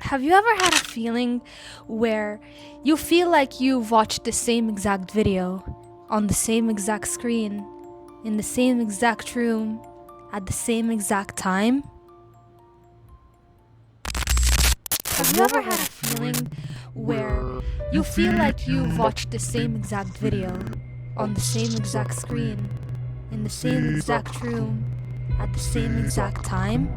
Have you ever had a feeling where you feel like you've watched the same exact video on the same exact screen, in the same exact room, at the same exact time? Have you ever had a feeling where you feel like you've watched the same exact video on the same exact screen, in the same exact room, at the same exact time?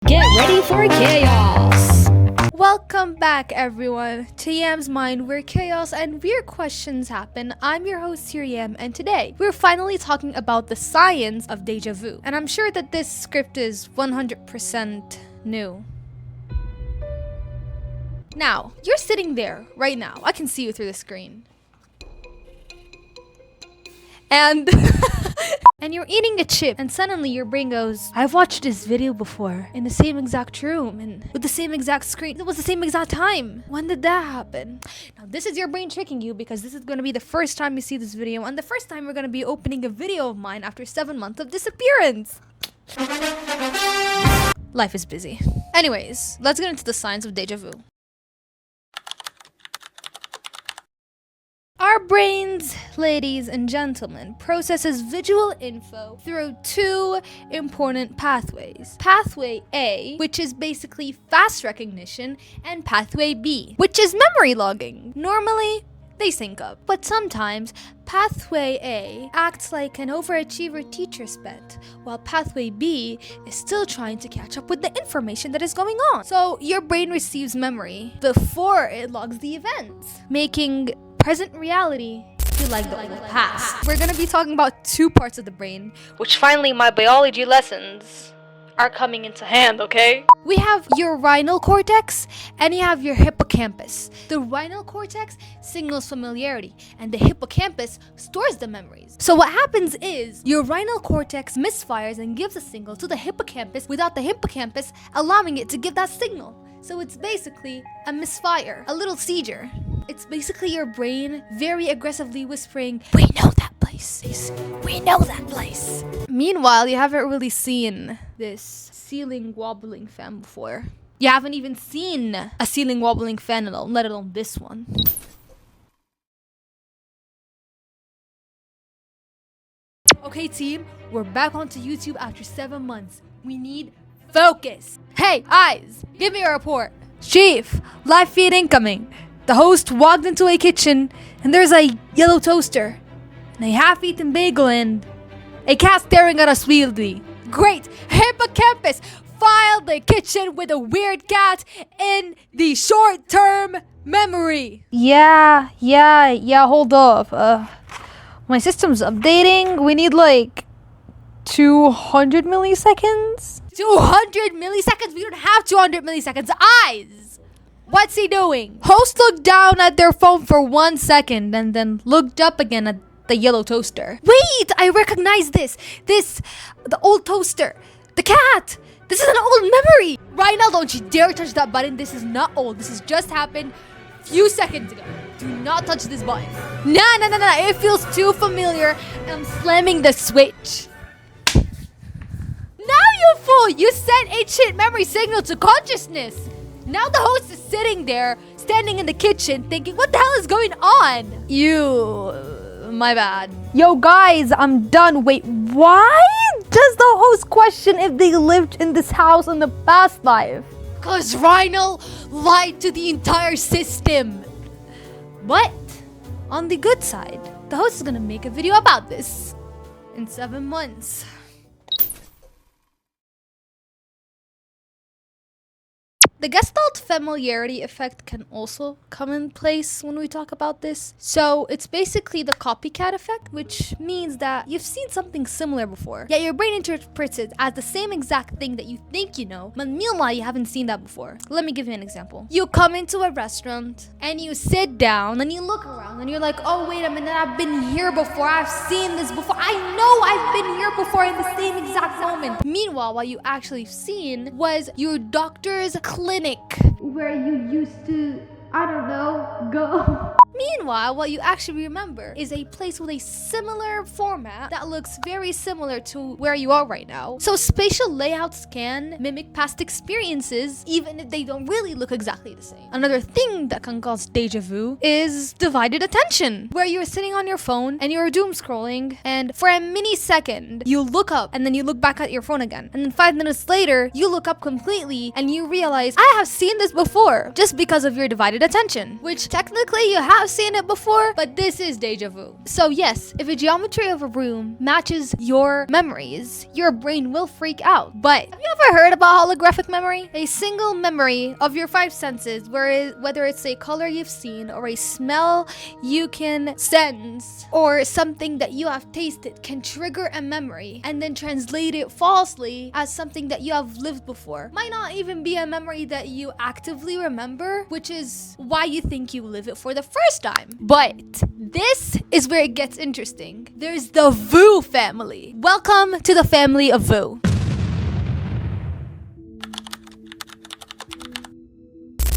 Get ready for chaos! Welcome back, everyone, to Yam's Mind, where chaos and weird questions happen. I'm your host here, Yam, and today we're finally talking about the science of deja vu. And I'm sure that this script is 100% new. Now, you're sitting there right now. I can see you through the screen. And and you're eating a chip, and suddenly your brain goes, I've watched this video before in the same exact room and with the same exact screen. It was the same exact time. When did that happen? Now, this is your brain tricking you because this is going to be the first time you see this video and the first time we're going to be opening a video of mine after 7 months of disappearance. Life is busy. Anyways, let's get into the science of deja vu. Our brains, ladies and gentlemen, processes visual info through two important pathways. Pathway A, which is basically fast recognition, and Pathway B, which is memory logging. Normally, they sync up, but sometimes Pathway A acts like an overachiever teacher's pet, while Pathway B is still trying to catch up with the information that is going on. So your brain receives memory before it logs the events, making present reality feel like the old past. We're gonna be talking about two parts of the brain, which finally my biology lessons are coming into hand, okay? We have your rhinal cortex and you have your hippocampus. The rhinal cortex signals familiarity and the hippocampus stores the memories. So what happens is your rhinal cortex misfires and gives a signal to the hippocampus without the hippocampus allowing it to give that signal. So it's basically a misfire, a little seizure. It's basically your brain very aggressively whispering, we know that place. We know that place. Meanwhile, you haven't really seen this ceiling wobbling fan before. You haven't even seen a ceiling wobbling fan at all, let alone this one. Okay, team, we're back onto YouTube after 7 months. We need focus. Hey, eyes, give me a report. Chief, live feed incoming. The host walked into a kitchen and there's a yellow toaster and a half-eaten bagel and a cat staring at us weirdly. Great! Hippocampus filed the kitchen with a weird cat in the short-term memory. Yeah, hold up. My system's updating. We need like 200 milliseconds? 200 milliseconds? We don't have 200 milliseconds. Eyes! What's he doing? Host looked down at their phone for 1 second and then looked up again at the yellow toaster. Wait! I recognize this! The old toaster. The cat! This is an old memory! Right now, don't you dare touch that button. This is not old. This has just happened few seconds ago. Do not touch this button. Nah. It feels too familiar. I'm slamming the switch. Now, you fool! You sent ancient memory signal to consciousness. Now the host is sitting there, standing in the kitchen, thinking, what the hell is going on? My bad. Yo, guys, I'm done. Wait, why does the host question if they lived in this house in the past life? Because Rhino lied to the entire system. But on the good side, the host is gonna make a video about this in 7 months. The Gestalt Familiarity effect can also come in place when we talk about this. So it's basically the copycat effect, which means that you've seen something similar before, yet your brain interprets it as the same exact thing that you think you know, but meanwhile you haven't seen that before. Let me give you an example. You come into a restaurant and you sit down and you look around and you're like, oh wait a minute, I've been here before, I've seen this before, I know I've been here before in the same exact moment. Meanwhile, what you actually seen was your doctor's clinic where you used to, I don't know, go. Meanwhile, what you actually remember is a place with a similar format that looks very similar to where you are right now. So spatial layouts can mimic past experiences even if they don't really look exactly the same. Another thing that can cause deja vu is divided attention, where you're sitting on your phone and you're doom scrolling, and for a mini second you look up and then you look back at your phone again, and then 5 minutes later you look up completely and you realize, I have seen this before, just because of your divided attention, which technically you have seen it before, but this is deja vu. So yes, if the geometry of a room matches your memories, your brain will freak out. But have you ever heard about holographic memory? A single memory of your 5 senses, whether it's a color you've seen or a smell you can sense or something that you have tasted, can trigger a memory and then translate it falsely as something that you have lived before. Might not even be a memory that you actively remember, which is why you think you live it for the first time. But this is where it gets interesting. There's the Vu family. Welcome to the family of Vu.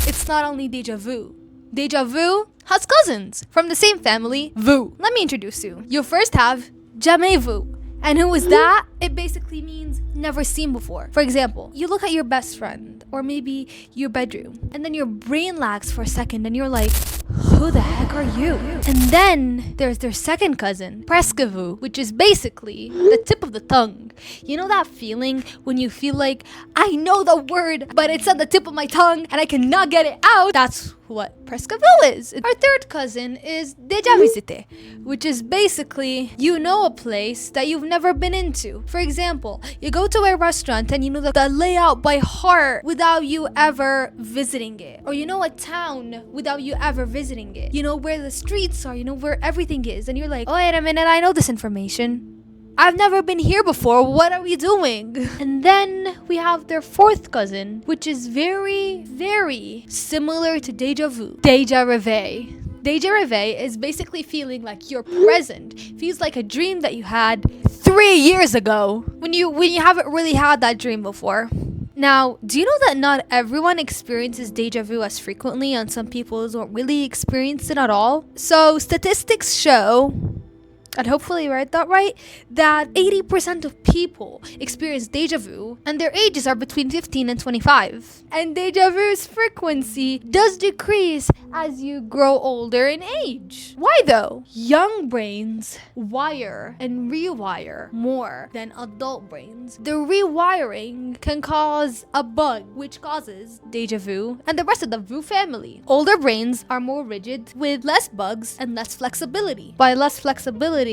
It's not only deja vu. Deja vu has cousins from the same family, Vu. Let me introduce you. You first have jamais vu. And who is that? It basically means never seen before. For example, you look at your best friend or maybe your bedroom, and then your brain lags for a second and you're like, who the heck are you? And then there's their second cousin, presque vu, which is basically the tip of the tongue. You know that feeling when you feel like, I know the word, but it's on the tip of my tongue and I cannot get it out? That's what presque vu is. Our third cousin is déjà visité, which is basically, you know a place that you've never been into. For example, you go to a restaurant and you know the layout by heart without you ever visiting it. Or you know a town without you ever visiting it. You know where the streets are, you know where everything is. And you're like, oh, wait a minute, I know this information. I've never been here before. What are we doing? And then we have their fourth cousin, which is very, very similar to deja vu. Deja rêvé. Deja rêvé is basically feeling like you're present. Feels like a dream that you had 3 years ago when you haven't really had that dream before. Now, do you know that not everyone experiences deja vu as frequently, and some people don't really experience it at all? So statistics show, and hopefully I read that right, that 80% of people experience deja vu and their ages are between 15 and 25. And deja vu's frequency does decrease as you grow older in age. Why though? Young brains wire and rewire more than adult brains. The rewiring can cause a bug, which causes deja vu and the rest of the vu family. Older brains are more rigid with less bugs and less flexibility. By less flexibility,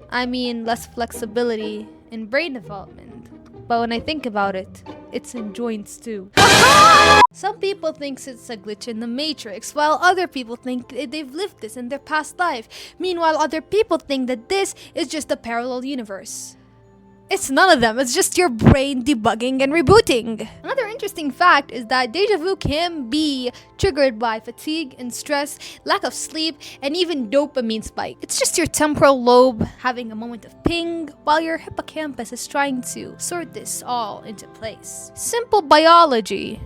I mean less flexibility in brain development. But when I think about it, it's in joints too. Some people think it's a glitch in the Matrix, while other people think they've lived this in their past life. Meanwhile, other people think that this is just a parallel universe. It's none of them. It's just your brain debugging and rebooting. Another interesting fact is that deja vu can be triggered by fatigue and stress, lack of sleep, and even dopamine spike. It's just your temporal lobe having a moment of ping while your hippocampus is trying to sort this all into place. Simple biology,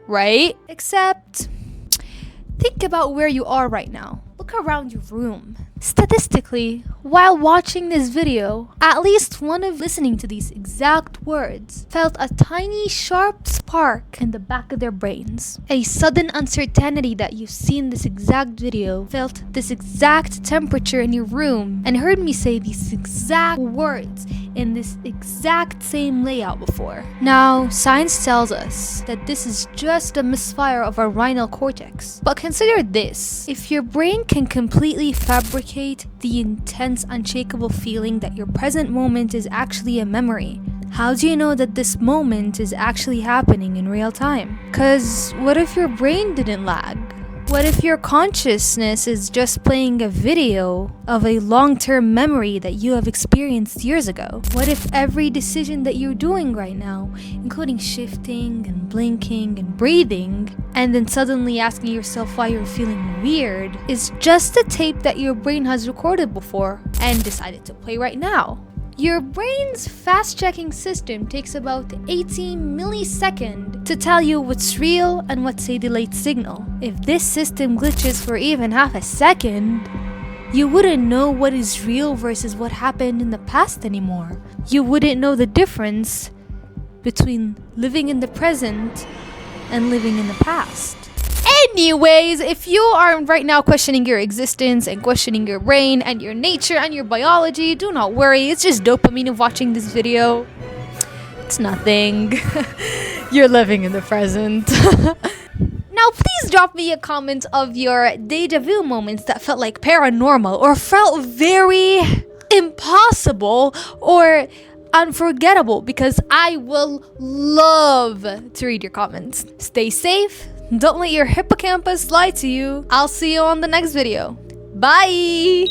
right? Except, think about where you are right now. Look around your room. Statistically, while watching this video, at least one of listening to these exact words felt a tiny sharp spark in the back of their brains. A sudden uncertainty that you've seen this exact video, felt this exact temperature in your room, and heard me say these exact words in this exact same layout before. Now, science tells us that this is just a misfire of our rhinal cortex. But consider this: if your brain can completely fabricate the intense, unshakable feeling that your present moment is actually a memory, how do you know that this moment is actually happening in real time? 'Cause what if your brain didn't lag? What if your consciousness is just playing a video of a long-term memory that you have experienced years ago? What if every decision that you're doing right now, including shifting and blinking and breathing, and then suddenly asking yourself why you're feeling weird, is just a tape that your brain has recorded before and decided to play right now? Your brain's fast-checking system takes about 18 milliseconds to tell you what's real and what's a delayed signal. If this system glitches for even half a second, you wouldn't know what is real versus what happened in the past anymore. You wouldn't know the difference between living in the present and living in the past. Anyways, if you are right now questioning your existence and questioning your brain and your nature and your biology, do not worry. It's just dopamine of watching this video. It's nothing. You're living in the present. Now, please drop me a comment of your deja vu moments that felt like paranormal or felt very impossible or unforgettable, because I will love to read your comments. Stay safe. Don't let your hippocampus lie to you. I'll see you on the next video. Bye!